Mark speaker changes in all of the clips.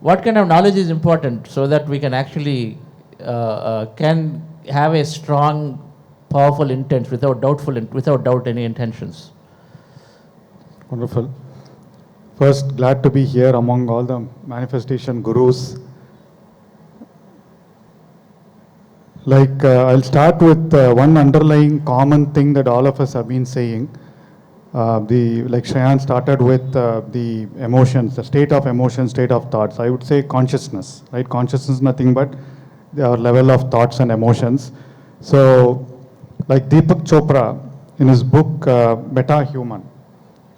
Speaker 1: what kind of knowledge is important so that we can actually can have a strong, powerful intent without doubt any intentions?
Speaker 2: Wonderful. First, glad to be here among all the manifestation gurus. Like, I'll start with one underlying common thing that all of us have been saying. Like Shayan started with the emotions, the state of emotion, state of thoughts. I would say consciousness, right? Consciousness is nothing but our level of thoughts and emotions. So, like Deepak Chopra in his book Meta-Human,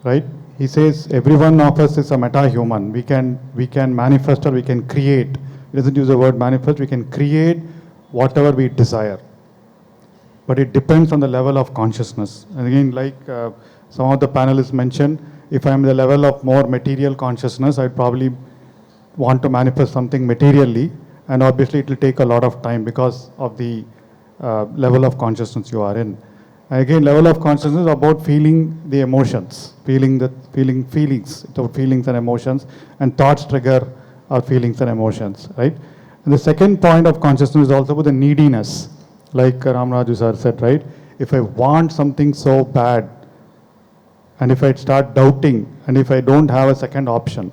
Speaker 2: right? He says every one of us is a meta-human. We can manifest or we can create. He doesn't use the word manifest. We can create whatever we desire. But it depends on the level of consciousness. And again, like some of the panelists mentioned, if I'm the level of more material consciousness, I'd probably want to manifest something materially. And obviously it will take a lot of time because of the level of consciousness you are in. And again, level of consciousness is about feeling the emotions, feelings, it's about feelings and emotions, and thoughts trigger our feelings and emotions, right? And the second point of consciousness is also about the neediness, like Ramaraju sir said, right? If I want something so bad, and if I start doubting, and if I don't have a second option,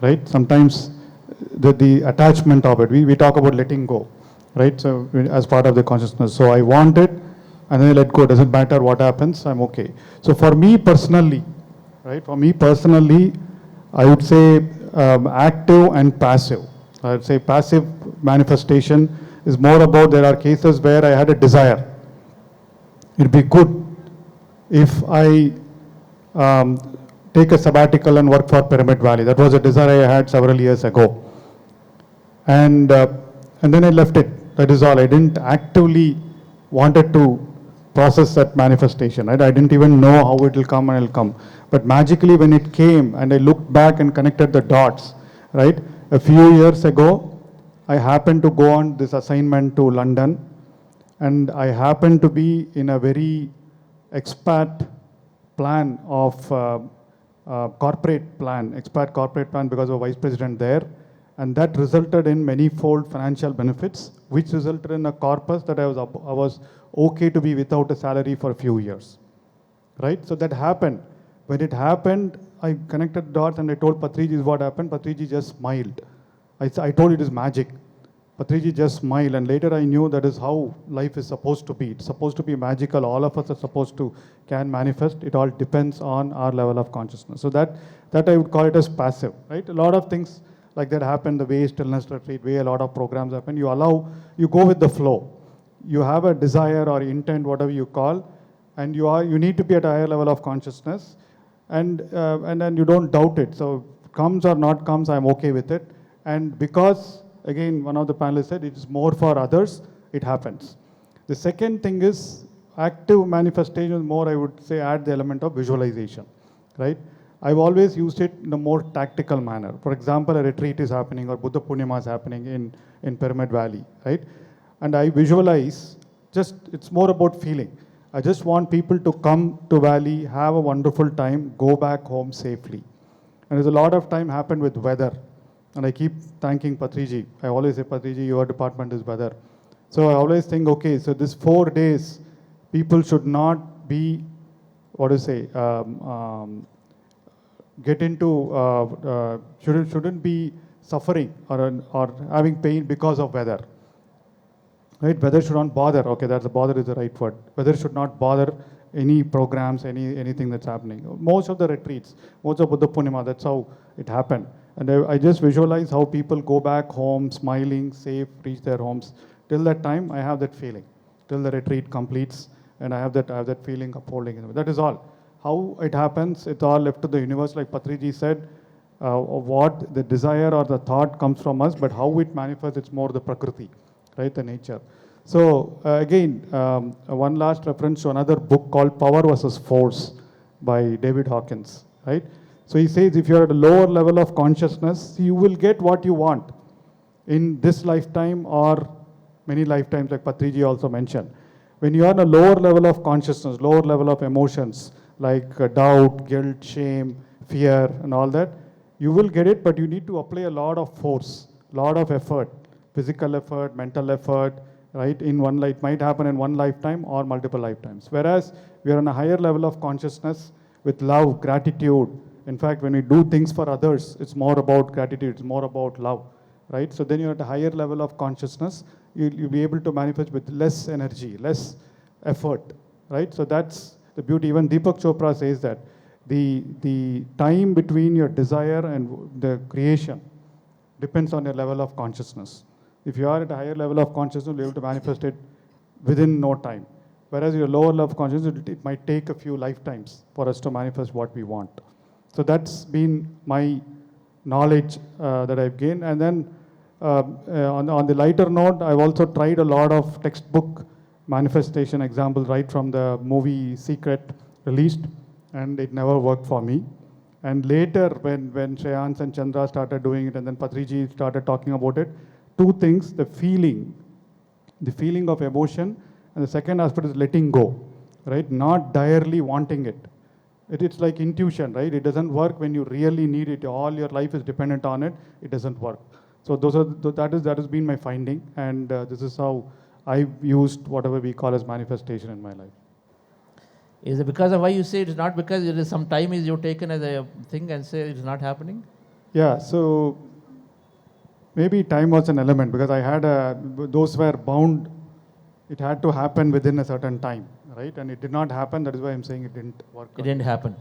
Speaker 2: right? Sometimes the attachment of it, we talk about letting go, right? So as part of the consciousness. So I want it, and then I let go. Doesn't matter what happens, I'm okay. So for me personally, right? For me personally, I would say active and passive. I would say passive manifestation is more about there are cases where I had a desire. It'd be good if I take a sabbatical and work for Pyramid Valley. That was a desire I had several years ago. And then I left it. That is all. I didn't actively wanted to process that manifestation. Right? I didn't even know how it will come and it will come. But magically when it came and I looked back and connected the dots, right? A few years ago, I happened to go on this assignment to London, and I happened to be in a very expat plan of expat corporate plan because of vice president there, and that resulted in many-fold financial benefits, which resulted in a corpus that I was okay to be without a salary for a few years, right? So that happened. When it happened, I connected dots and I told Patriji what happened. Patriji just smiled. I told it is magic. Patriji just smiled, and later I knew that is how life is supposed to be. It's supposed to be magical. All of us are supposed to can manifest. It all depends on our level of consciousness. So that I would call it as passive, right? A lot of things like that happen, the way stillness retreat, way a lot of programs happen. You go with the flow. You have a desire or intent, whatever you call, and you need to be at a higher level of consciousness, and then you don't doubt it. So comes or not comes, I'm okay with it. And because, again, one of the panelists said it is more for others, it happens. The second thing is active manifestation, more I would say add the element of visualization, right? I've always used it in a more tactical manner. For example, a retreat is happening or Buddha Purnima is happening in Pyramid Valley, right? And I visualize, it's more about feeling. I just want people to come to Valley, have a wonderful time, go back home safely. And there's a lot of time happened with weather. And I keep thanking Patriji. I always say, Patriji, your department is weather. So I always think, okay, so this 4 days, people should not be, shouldn't be suffering or having pain because of weather. Right? Weather should not bother. Okay, that's bother is the right word. Weather should not bother any programs, anything that's happening. Most of the retreats, most of Buddha Purnima, that's how it happened. And I just visualize how people go back home, smiling, safe, reach their homes. Till that time, I have that feeling. Till the retreat completes, and I have that feeling of holding. That is all. How it happens, it's all left to the universe. Like Patriji said, what the desire or the thought comes from us, but how it manifests, it's more the prakriti, right, the nature. So again, one last reference to another book called Power versus Force by David Hawkins, right? So he says if you're at a lower level of consciousness, you will get what you want in this lifetime or many lifetimes, like Patriji also mentioned. When you are on a lower level of consciousness, lower level of emotions, like doubt, guilt, shame, fear, and all that, you will get it, but you need to apply a lot of force, lot of effort, physical effort, mental effort, right? In one life, might happen in one lifetime or multiple lifetimes. Whereas we are on a higher level of consciousness with love, gratitude. In fact, when we do things for others, it's more about gratitude, it's more about love, right? So then you're at a higher level of consciousness, you'll be able to manifest with less energy, less effort, right? So that's the beauty. Even Deepak Chopra says that the time between your desire and the creation depends on your level of consciousness. If you are at a higher level of consciousness, you'll be able to manifest it within no time. Whereas your lower level of consciousness, it might take a few lifetimes for us to manifest what we want. So that's been my knowledge that I've gained. And then on the lighter note, I've also tried a lot of textbook manifestation examples right from the movie Secret released, and it never worked for me. And later, when Shreyans and Chandra started doing it, and then Patriji started talking about it, two things: the feeling of emotion, and the second aspect is letting go, right? Not direly wanting it. It's like intuition, right? It doesn't work when you really need it. All your life is dependent on it. It doesn't work. So that has been my finding, and this is how I've used whatever we call as manifestation in my life.
Speaker 1: Is it because of why you say it's not because it is some time is you've taken as a thing and say it's not happening?
Speaker 2: Yeah, so maybe time was an element because I had those were bound. It had to happen within a certain time, right? And it did not happen. That is why I'm saying it didn't work.
Speaker 1: It didn't happen.